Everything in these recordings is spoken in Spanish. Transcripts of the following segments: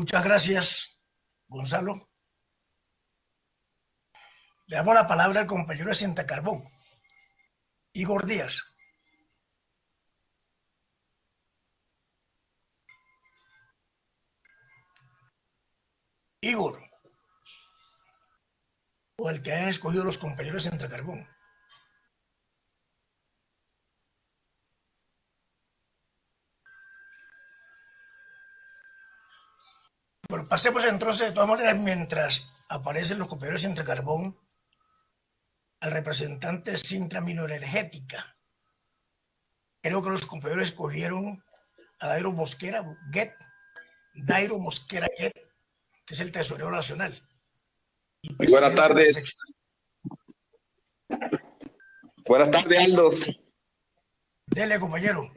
Muchas gracias, Gonzalo. Le damos la palabra al compañero de Cintra Carbón, Igor Díaz. Igor, o el que han escogido los compañeros de Cintra Carbón. Bueno, pasemos entonces, de todas maneras, mientras aparecen los compañeros de Cintra Carbón, al representante de Cintra Minoenergética. Creo que los compañeros escogieron a Dairo Mosquera Get, que es el tesorero nacional. Muy buenas tardes. Buenas tardes, Aldo. Dele, compañero.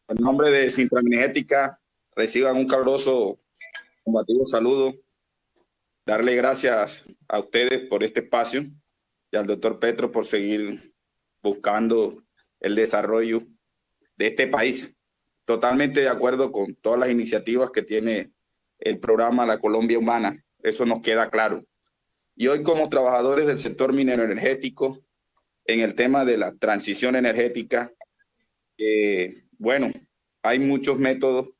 En nombre de Cintra Minoenergética, reciban un caluroso, combativo saludo. Darle gracias a ustedes por este espacio y al doctor Petro por seguir buscando el desarrollo de este país. Totalmente de acuerdo con todas las iniciativas que tiene el programa La Colombia Humana. Eso nos queda claro. Y hoy, como trabajadores del sector minero energético, en el tema de la transición energética, bueno, hay muchos métodos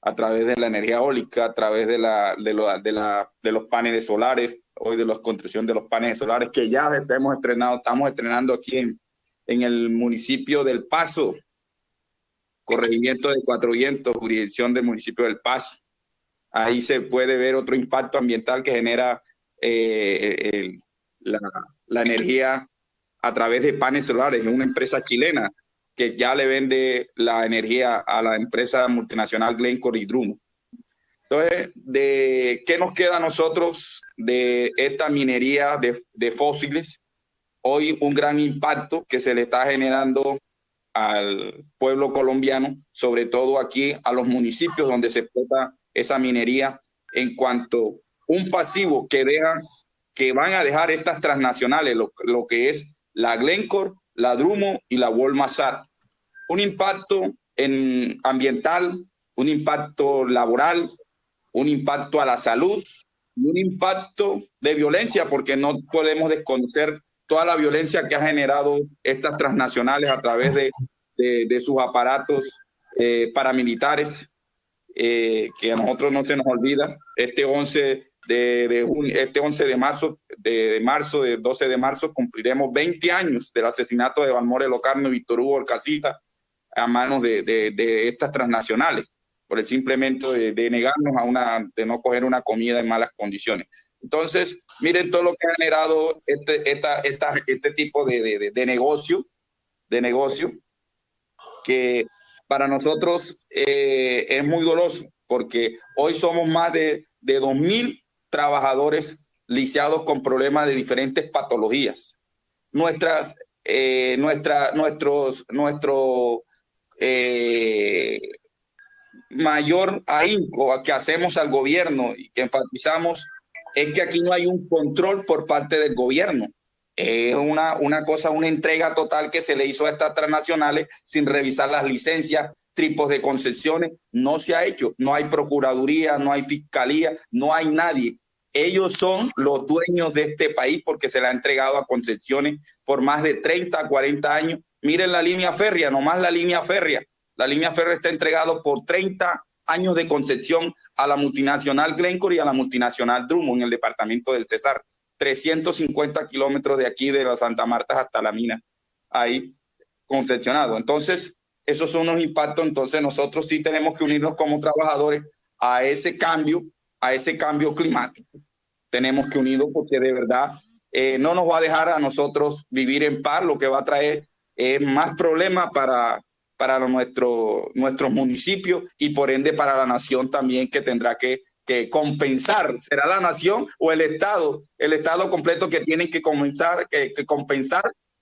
a través de la energía eólica, a través de los paneles solares, hoy de la construcción de los paneles solares, que ya estamos estrenando aquí en el municipio del Paso, corregimiento de Cuatro Vientos, jurisdicción del municipio del Paso. Ahí se puede ver otro impacto ambiental que genera la energía a través de paneles solares. Es una empresa chilena que ya le vende la energía a la empresa multinacional Glencore y Drummond. Entonces, ¿qué nos queda a nosotros de esta minería de fósiles? Hoy un gran impacto que se le está generando al pueblo colombiano, sobre todo aquí a los municipios donde se explota esa minería, en cuanto un pasivo que van a dejar estas transnacionales, lo que es la Glencore, la Drummond y la Walmart. Un impacto ambiental, un impacto laboral, un impacto a la salud y un impacto de violencia, porque no podemos desconocer toda la violencia que ha generado estas transnacionales a través de sus aparatos paramilitares, que a nosotros no se nos olvida. Este 11 de marzo, del 12 de marzo, cumpliremos 20 años del asesinato de Balmore Locarno y Víctor Hugo Orcasita a manos de estas transnacionales, por el simplemente de negarnos de no coger una comida en malas condiciones. Entonces, miren todo lo que ha generado este tipo de negocio, que para nosotros es muy doloroso, porque hoy somos más de 2.000 trabajadores lisiados con problemas de diferentes patologías. Nuestro mayor ahínco que hacemos al gobierno y que enfatizamos es que aquí no hay un control por parte del gobierno. Es una cosa, una entrega total que se le hizo a estas transnacionales sin revisar las licencias, tipos de concesiones. No se ha hecho. No hay procuraduría, no hay fiscalía, no hay nadie. Ellos son los dueños de este país porque se le ha entregado a concesiones por más de 30, 40 años. Miren la línea férrea, nomás la línea férrea. La línea férrea está entregada por 30 años de concesión a la multinacional Glencore y a la multinacional Drummond en el departamento del Cesar. 350 kilómetros de aquí de las Santa Marta hasta la mina, ahí concesionado. Entonces, esos son unos impactos. Entonces, nosotros sí tenemos que unirnos como trabajadores a ese cambio climático. Tenemos que unirnos porque de verdad no nos va a dejar a nosotros vivir en paz. Lo que va a traer más problemas para nuestros municipios y por ende para la nación también, que tendrá que compensar. ¿Será la nación o el Estado completo que tienen que compensar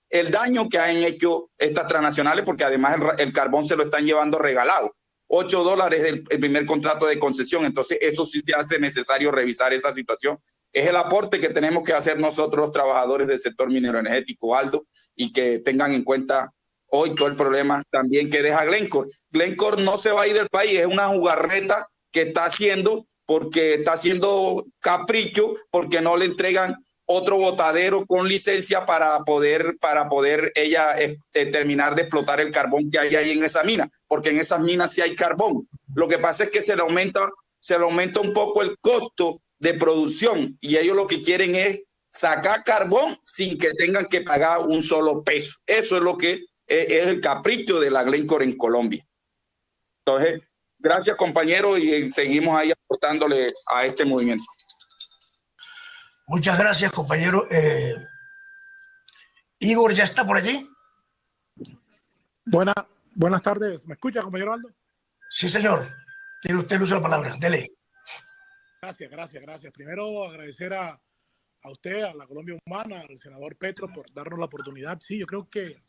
el daño que han hecho estas transnacionales? Porque además el carbón se lo están llevando regalado. $8 el primer contrato de concesión. Entonces eso sí se hace necesario revisar esa situación. Es el aporte que tenemos que hacer nosotros los trabajadores del sector minero energético, Aldo, y que tengan en cuenta hoy todo el problema también que deja Glencore. Glencore no se va a ir del país, es una jugarreta que está haciendo, porque está haciendo capricho, porque no le entregan otro botadero con licencia para poder ella terminar de explotar el carbón que hay ahí en esa mina, porque en esas minas sí hay carbón. Lo que pasa es que se le aumenta un poco el costo de producción y ellos lo que quieren es sacar carbón sin que tengan que pagar un solo peso. Eso es lo que es el capricho de la Glencore en Colombia. Entonces, gracias compañeros y seguimos ahí aportándole a este movimiento. Muchas gracias, compañero. Igor, ¿ya está por allí? Buenas tardes. ¿Me escucha, compañero Aldo? Sí, señor. Tiene usted el uso de la palabra. Dele. Gracias. Primero, agradecer a usted, a la Colombia Humana, al senador Petro, por darnos la oportunidad. Sí, yo creo que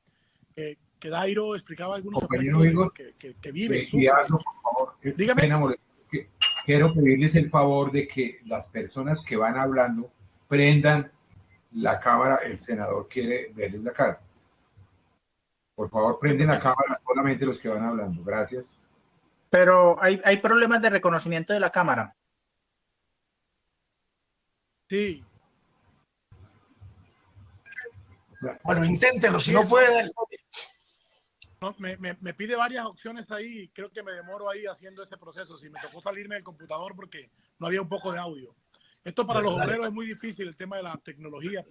Dairo explicaba algunos compañero Igor, que vive. Y Aldo, por favor, dígame. Quiero pedirles el favor de que las personas que van hablando prendan la cámara. El senador quiere verles la cara. Por favor, prenden la cámara solamente los que van hablando. Gracias. Pero hay problemas de reconocimiento de la cámara. Sí. Bueno, inténtelo. Si no puede... No, me pide varias opciones ahí. Creo que me demoro ahí haciendo ese proceso. Si me tocó salirme del computador porque no había un poco de audio. Esto para los obreros es muy difícil, el tema de la tecnología.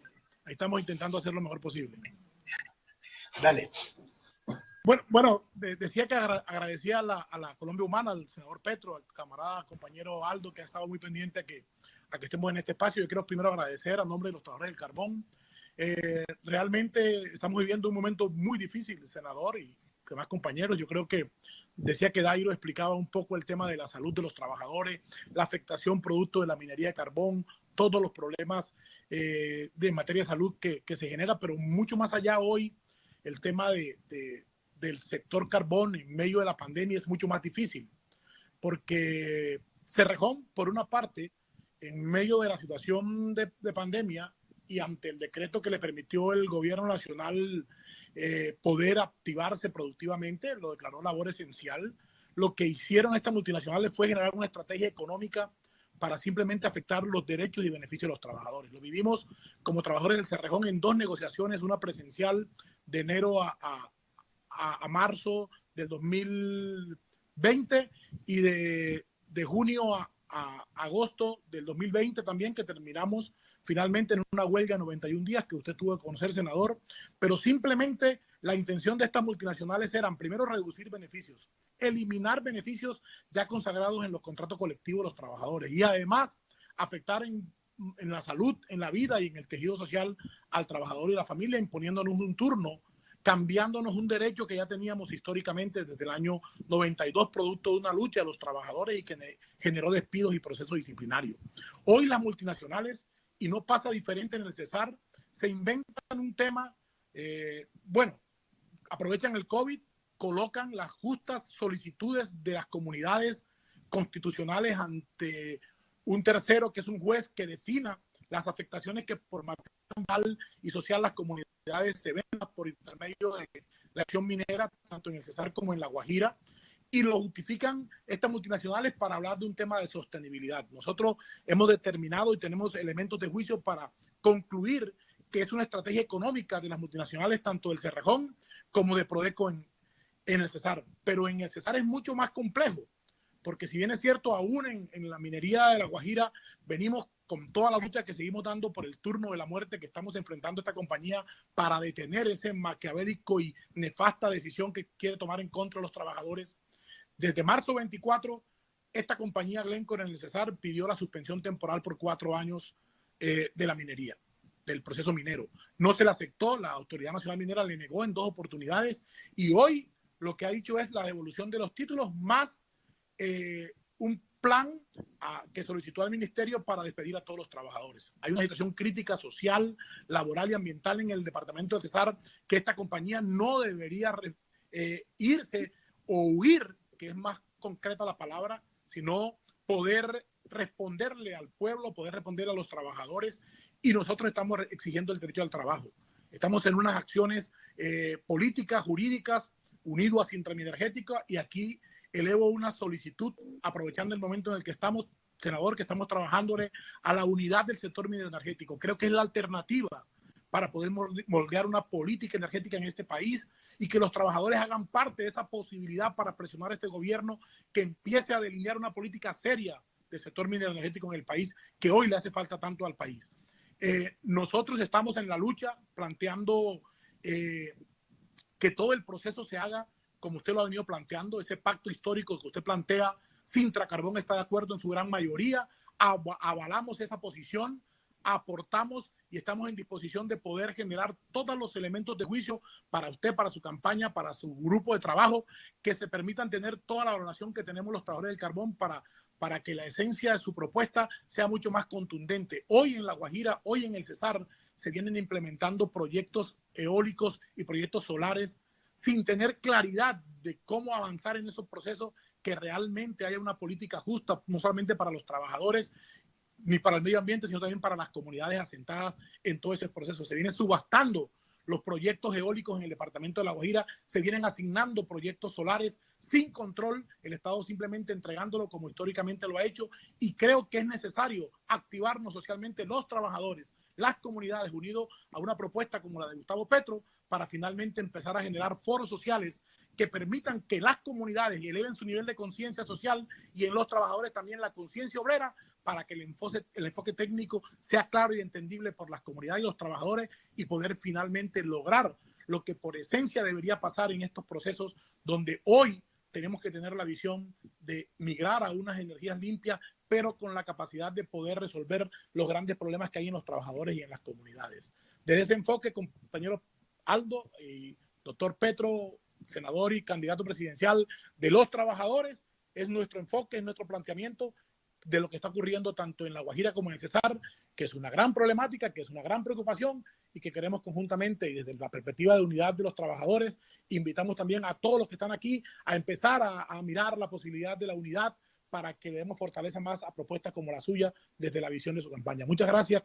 Ahí estamos intentando hacer lo mejor posible. Dale. Bueno, decía que agradecía a la Colombia Humana, al senador Petro, al camarada, compañero Aldo, que ha estado muy pendiente a que estemos en este espacio. Yo quiero primero agradecer a nombre de los trabajadores del carbón. Realmente estamos viviendo un momento muy difícil, senador y demás compañeros. Yo creo que decía que Dairo explicaba un poco el tema de la salud de los trabajadores, la afectación producto de la minería de carbón, todos los problemas de materia de salud que se genera, pero mucho más allá hoy, el tema del sector carbón en medio de la pandemia es mucho más difícil, porque Cerrejón, por una parte, en medio de la situación de pandemia, y ante el decreto que le permitió el gobierno nacional poder activarse productivamente, lo declaró labor esencial. Lo que hicieron estas multinacionales fue generar una estrategia económica para simplemente afectar los derechos y beneficios de los trabajadores. Lo vivimos como trabajadores del Cerrejón en 2 negociaciones, una presencial de enero a marzo del 2020 y de junio a agosto del 2020 también, que terminamos finalmente en una huelga de 91 días que usted tuvo que conocer, senador, pero simplemente la intención de estas multinacionales eran primero reducir beneficios, eliminar beneficios ya consagrados en los contratos colectivos de los trabajadores y además afectar en la salud, en la vida y en el tejido social al trabajador y la familia, imponiéndonos un turno, cambiándonos un derecho que ya teníamos históricamente desde el año 92, producto de una lucha de los trabajadores y que generó despidos y procesos disciplinarios. Hoy las multinacionales, y no pasa diferente en el Cesar, se inventan un tema, aprovechan el COVID, colocan las justas solicitudes de las comunidades constitucionales ante un tercero, que es un juez que defina las afectaciones que por materia ambiental y social las comunidades se ven por intermedio de la acción minera, tanto en el Cesar como en La Guajira, y lo justifican estas multinacionales para hablar de un tema de sostenibilidad. Nosotros hemos determinado y tenemos elementos de juicio para concluir que es una estrategia económica de las multinacionales, tanto del Cerrejón como de Prodeco en el Cesar. Pero en el Cesar es mucho más complejo, porque si bien es cierto, aún en la minería de La Guajira venimos con toda la lucha que seguimos dando por el turno de la muerte que estamos enfrentando esta compañía para detener ese maquiavélico y nefasta decisión que quiere tomar en contra de los trabajadores. Desde marzo 24, esta compañía Glencore en el Cesar pidió la suspensión temporal por 4 años de la minería, del proceso minero. No se la aceptó, la Autoridad Nacional Minera le negó en 2 oportunidades y hoy lo que ha dicho es la devolución de los títulos más un plan que solicitó al ministerio para despedir a todos los trabajadores. Hay una situación crítica social, laboral y ambiental en el departamento de Cesar que esta compañía no debería irse o huir, que es más concreta la palabra, sino poder responderle al pueblo, poder responder a los trabajadores, y nosotros estamos exigiendo el derecho al trabajo. Estamos en unas acciones políticas, jurídicas, unidos a Sintra Energética, y aquí elevo una solicitud, aprovechando el momento en el que estamos, senador, que estamos trabajándole a la unidad del sector minero energético. Creo que es la alternativa para poder moldear una política energética en este país y que los trabajadores hagan parte de esa posibilidad para presionar a este gobierno que empiece a delinear una política seria del sector minero energético en el país, que hoy le hace falta tanto al país. Nosotros estamos en la lucha planteando que todo el proceso se haga como usted lo ha venido planteando, ese pacto histórico que usted plantea. Sintra Carbón está de acuerdo en su gran mayoría, avalamos esa posición, aportamos y estamos en disposición de poder generar todos los elementos de juicio para usted, para su campaña, para su grupo de trabajo, que se permitan tener toda la valoración que tenemos los trabajadores del carbón para que la esencia de su propuesta sea mucho más contundente. Hoy en La Guajira, hoy en el Cesar, se vienen implementando proyectos eólicos y proyectos solares sin tener claridad de cómo avanzar en esos procesos, que realmente haya una política justa, no solamente para los trabajadores, ni para el medio ambiente, sino también para las comunidades asentadas en todo ese proceso. Se vienen subastando los proyectos eólicos en el departamento de La Guajira, se vienen asignando proyectos solares sin control, el Estado simplemente entregándolo como históricamente lo ha hecho, y creo que es necesario activarnos socialmente los trabajadores, las comunidades, unidos a una propuesta como la de Gustavo Petro, para finalmente empezar a generar foros sociales que permitan que las comunidades eleven su nivel de conciencia social y en los trabajadores también la conciencia obrera, para que el enfoque técnico sea claro y entendible por las comunidades y los trabajadores y poder finalmente lograr lo que por esencia debería pasar en estos procesos, donde hoy tenemos que tener la visión de migrar a unas energías limpias, pero con la capacidad de poder resolver los grandes problemas que hay en los trabajadores y en las comunidades. Desde ese enfoque, compañero Aldo y doctor Petro, senador y candidato presidencial de los trabajadores, es nuestro enfoque, es nuestro planteamiento de lo que está ocurriendo tanto en La Guajira como en el Cesar, que es una gran problemática, que es una gran preocupación y que queremos conjuntamente y desde la perspectiva de unidad de los trabajadores, invitamos también a todos los que están aquí a empezar a mirar la posibilidad de la unidad para que le demos fortaleza más a propuestas como la suya desde la visión de su campaña. Muchas gracias,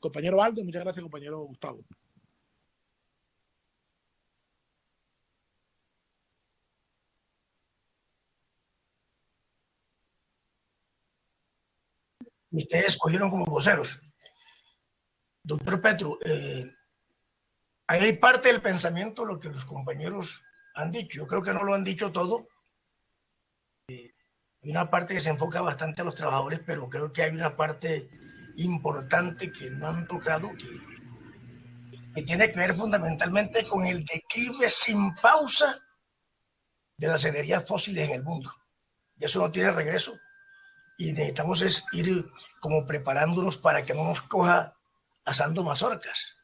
compañero Aldo, y muchas gracias, compañero Gustavo. Ustedes escogieron como voceros. Doctor Petro, ahí hay parte del pensamiento lo que los compañeros han dicho. Yo creo que no lo han dicho todo. Hay una parte que se enfoca bastante a los trabajadores, pero creo que hay una parte importante que no han tocado, que tiene que ver fundamentalmente con el declive sin pausa de las energías fósiles en el mundo. Y eso no tiene regreso. Y necesitamos es ir como preparándonos para que no nos coja asando mazorcas.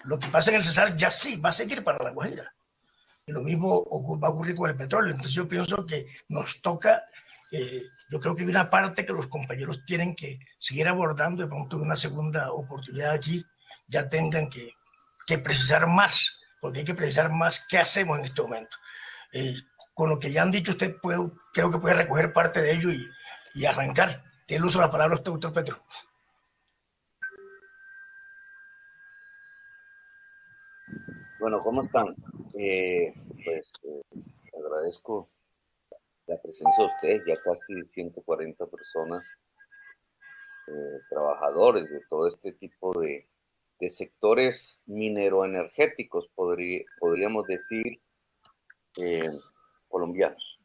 Lo que pasa en el Cesar ya sí va a seguir para La Guajira. Y lo mismo va a ocurrir con el petróleo. Entonces yo pienso que nos toca, yo creo que hay una parte que los compañeros tienen que seguir abordando, de pronto en una segunda oportunidad aquí ya tengan que precisar más, porque hay que precisar más qué hacemos en este momento. Con lo que ya han dicho, usted creo que puede recoger parte de ello y arrancar. Tiene el uso de la palabra usted, doctor Petro. Bueno, ¿cómo están? Agradezco la presencia de ustedes, ya casi 140 personas, trabajadores de todo este tipo de sectores mineroenergéticos, podríamos decir, colombianos.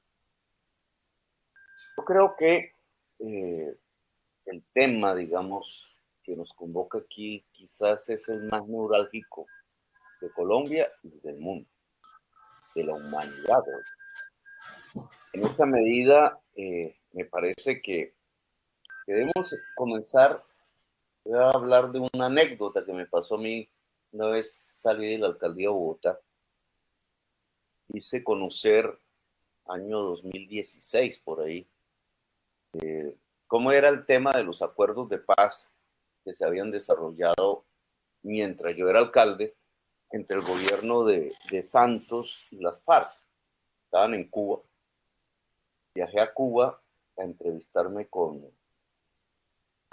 Yo creo que el tema, digamos, que nos convoca aquí quizás es el más neurálgico de Colombia y del mundo, de la humanidad. En esa medida, me parece que debemos comenzar a hablar de una anécdota que me pasó a mí una vez salí de la alcaldía de Bogotá. Hice conocer año 2016 por ahí, cómo era el tema de los acuerdos de paz que se habían desarrollado mientras yo era alcalde entre el gobierno de Santos y las FARC. Estaban en Cuba. Viajé a Cuba a entrevistarme con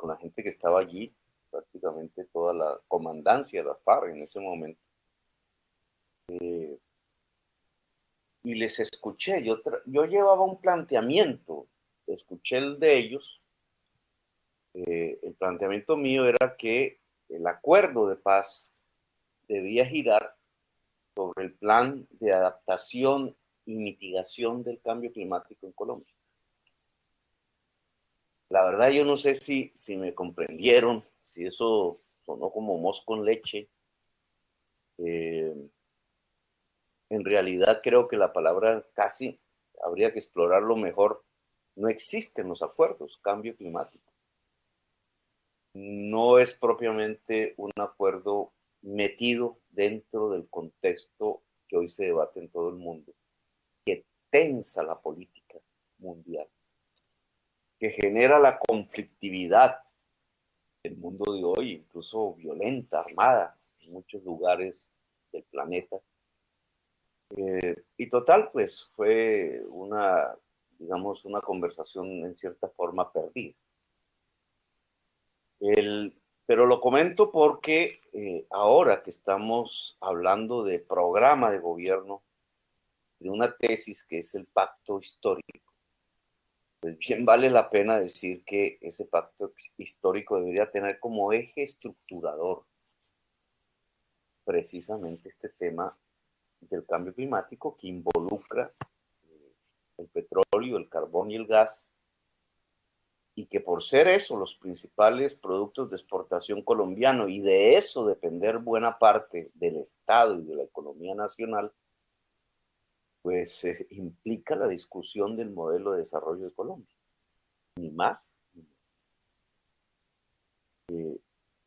la gente que estaba allí, prácticamente toda la comandancia de las FARC en ese momento. y les escuché. Yo llevaba un planteamiento, escuché el de ellos. El planteamiento mío era que el acuerdo de paz debía girar sobre el plan de adaptación y mitigación del cambio climático en Colombia. La verdad yo no sé si me comprendieron, si eso sonó como mosco con leche. En realidad creo que la palabra casi habría que explorarlo mejor. No existen los acuerdos, cambio climático. No es propiamente un acuerdo metido dentro del contexto que hoy se debate en todo el mundo, que tensa la política mundial, que genera la conflictividad del mundo de hoy, incluso violenta, armada, en muchos lugares del planeta. Y total, pues fue digamos, una conversación en cierta forma perdida. Pero lo comento porque ahora que estamos hablando de programa de gobierno, de una tesis que es el pacto histórico, pues bien vale la pena decir que ese pacto histórico debería tener como eje estructurador precisamente este tema del cambio climático que involucra el petróleo, el carbón y el gas, y que por ser eso los principales productos de exportación colombiano y de eso depender buena parte del Estado y de la economía nacional, pues implica la discusión del modelo de desarrollo de Colombia, ni más ni menos.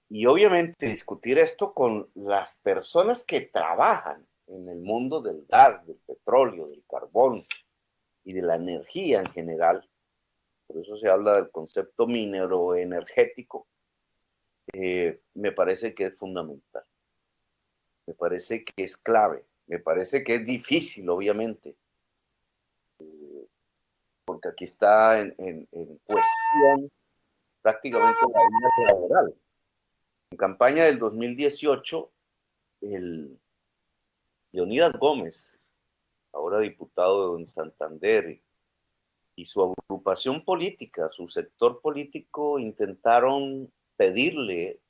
Y obviamente discutir esto con las personas que trabajan en el mundo del gas, del petróleo, del carbón y de la energía en general, por eso se habla del concepto minero-energético, me parece que es fundamental, me parece que es clave, me parece que es difícil, obviamente, porque aquí está en cuestión prácticamente la vida laboral. En campaña del 2018, el Leonidas Gómez, ahora diputado en Santander, y su agrupación política, su sector político, intentaron pedirle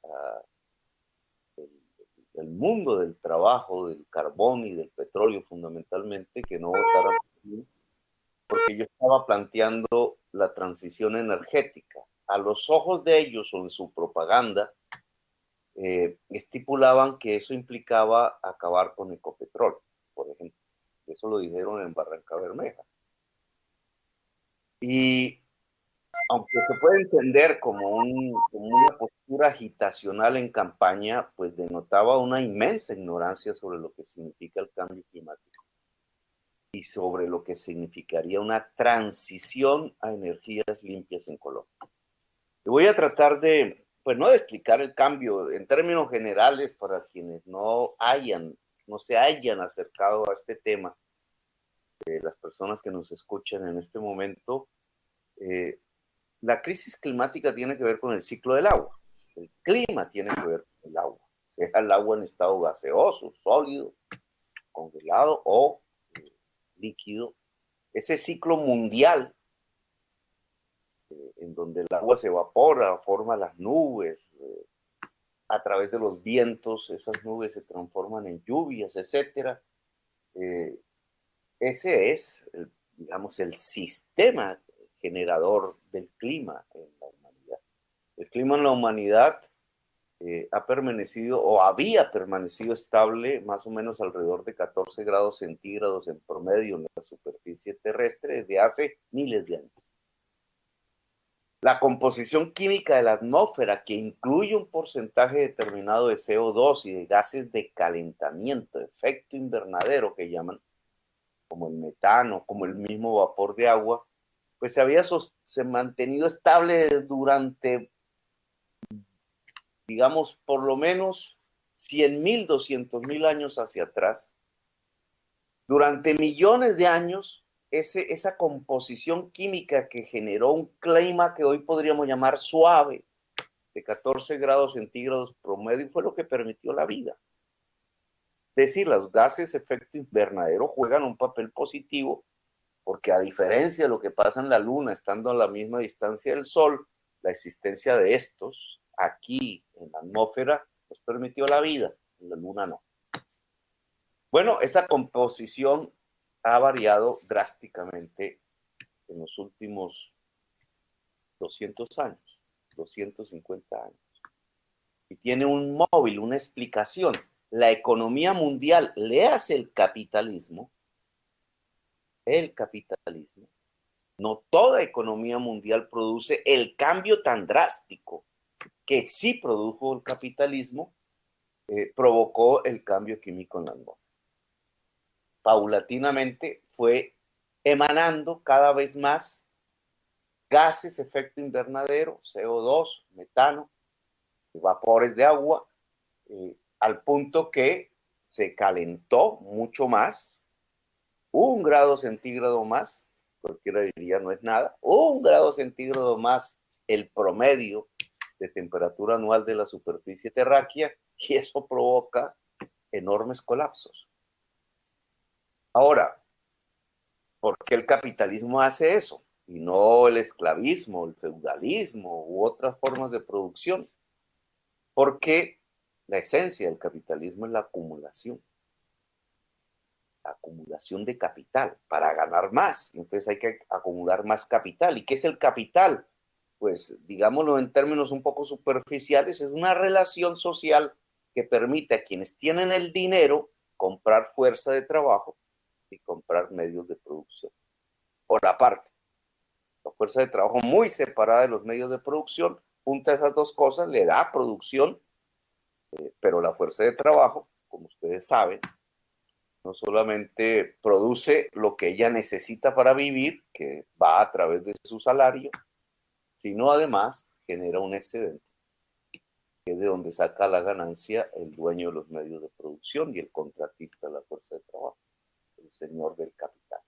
al mundo del trabajo, del carbón y del petróleo fundamentalmente, que no votaran porque yo estaba planteando la transición energética. A los ojos de ellos o en su propaganda, estipulaban que eso implicaba acabar con Ecopetrol, por ejemplo. Eso lo dijeron en Barranca Bermeja. Y aunque se puede entender como una postura agitacional en campaña, pues denotaba una inmensa ignorancia sobre lo que significa el cambio climático y sobre lo que significaría una transición a energías limpias en Colombia. Y voy a tratar de, pues no de explicar el cambio en términos generales para quienes no se hayan acercado a este tema, las personas que nos escuchan en este momento. La crisis climática tiene que ver con el ciclo del agua. El clima tiene que ver con el agua, sea el agua en estado gaseoso, sólido, congelado o líquido. Ese ciclo mundial en donde el agua se evapora, forma las nubes, a través de los vientos, esas nubes se transforman en lluvias, etc. Ese es, digamos, el sistema generador del clima en la humanidad. El clima en la humanidad ha permanecido o había permanecido estable más o menos alrededor de 14 grados centígrados en promedio en la superficie terrestre desde hace miles de años. La composición química de la atmósfera, que incluye un porcentaje determinado de CO2 y de gases de calentamiento, efecto invernadero que llaman, como el metano, como el mismo vapor de agua, pues se mantenido estable durante, digamos, por lo menos 100.000, 200.000 años hacia atrás. Durante millones de años, esa composición química que generó un clima que hoy podríamos llamar suave, de 14 grados centígrados promedio, fue lo que permitió la vida. decir, los gases de efecto invernadero juegan un papel positivo porque, a diferencia de lo que pasa en la Luna, estando a la misma distancia del Sol, la existencia de estos aquí en la atmósfera nos permitió la vida, en la Luna no. Bueno, esa composición ha variado drásticamente en los últimos 200 años, 250 años. Y tiene un móvil, una explicación. La economía mundial, léase el capitalismo, no toda economía mundial produce el cambio tan drástico que sí produjo el capitalismo, provocó el cambio químico en la atmósfera. Paulatinamente fue emanando cada vez más gases de efecto invernadero, CO2, metano, vapores de agua, al punto que se calentó mucho más, 1 grado centígrado más, cualquiera diría no es nada, 1 grado centígrado más el promedio de temperatura anual de la superficie terráquea, y eso provoca enormes colapsos. Ahora, ¿por qué el capitalismo hace eso? Y no el esclavismo, el feudalismo u otras formas de producción. Porque la esencia del capitalismo es la acumulación de capital para ganar más. Entonces hay que acumular más capital. ¿Y qué es el capital? Pues, digámoslo en términos un poco superficiales, es una relación social que permite a quienes tienen el dinero comprar fuerza de trabajo y comprar medios de producción. Por aparte, la fuerza de trabajo muy separada de los medios de producción, junta esas dos cosas, le da producción, pero la fuerza de trabajo, como ustedes saben, no solamente produce lo que ella necesita para vivir, que va a través de su salario, sino además genera un excedente, que es de donde saca la ganancia el dueño de los medios de producción y el contratista de la fuerza de trabajo, el señor del capital.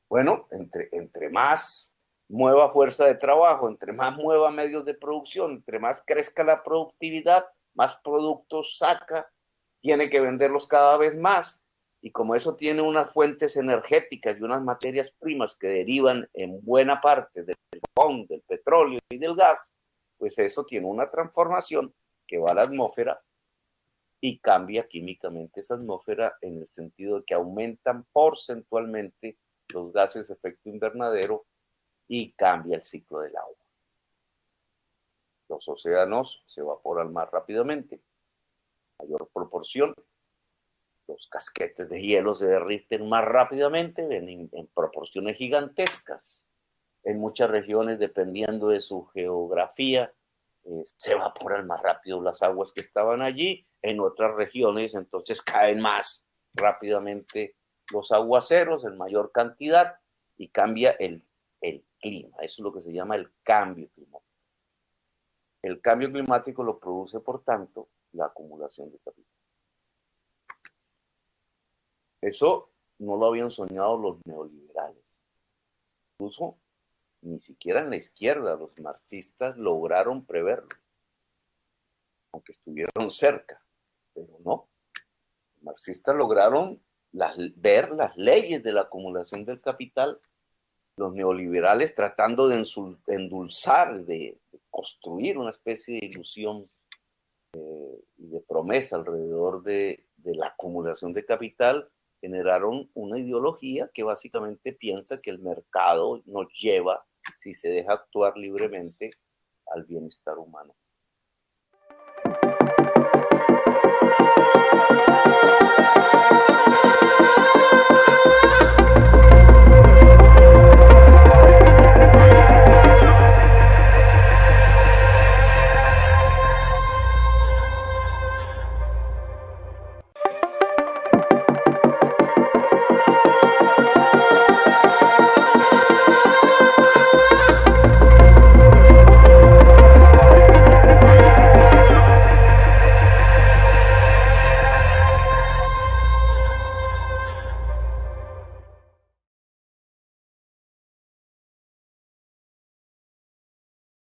Bueno, entre más mueva fuerza de trabajo, entre más mueva medios de producción, entre más crezca la productividad, más productos saca, tiene que venderlos cada vez más, y como eso tiene unas fuentes energéticas y unas materias primas que derivan en buena parte del carbón, del petróleo y del gas, pues eso tiene una transformación que va a la atmósfera y cambia químicamente esa atmósfera, en el sentido de que aumentan porcentualmente los gases de efecto invernadero y cambia el ciclo del agua. Los océanos se evaporan más rápidamente, mayor proporción. Los casquetes de hielo se derriten más rápidamente, en proporciones gigantescas. En muchas regiones, dependiendo de su geografía, se evaporan más rápido las aguas que estaban allí. En otras regiones, entonces, caen más rápidamente los aguaceros en mayor cantidad y cambia el clima. Eso es lo que se llama el cambio climático. El cambio climático lo produce, por tanto, la acumulación de capital. Eso no lo habían soñado los neoliberales. Incluso ni siquiera en la izquierda los marxistas lograron preverlo, aunque estuvieron cerca, pero no. Los marxistas lograron ver las leyes de la acumulación del capital. Los neoliberales, tratando de endulzar, de construir una especie de ilusión y de promesa alrededor de la acumulación de capital, generaron una ideología que básicamente piensa que el mercado nos lleva, si se deja actuar libremente, al bienestar humano.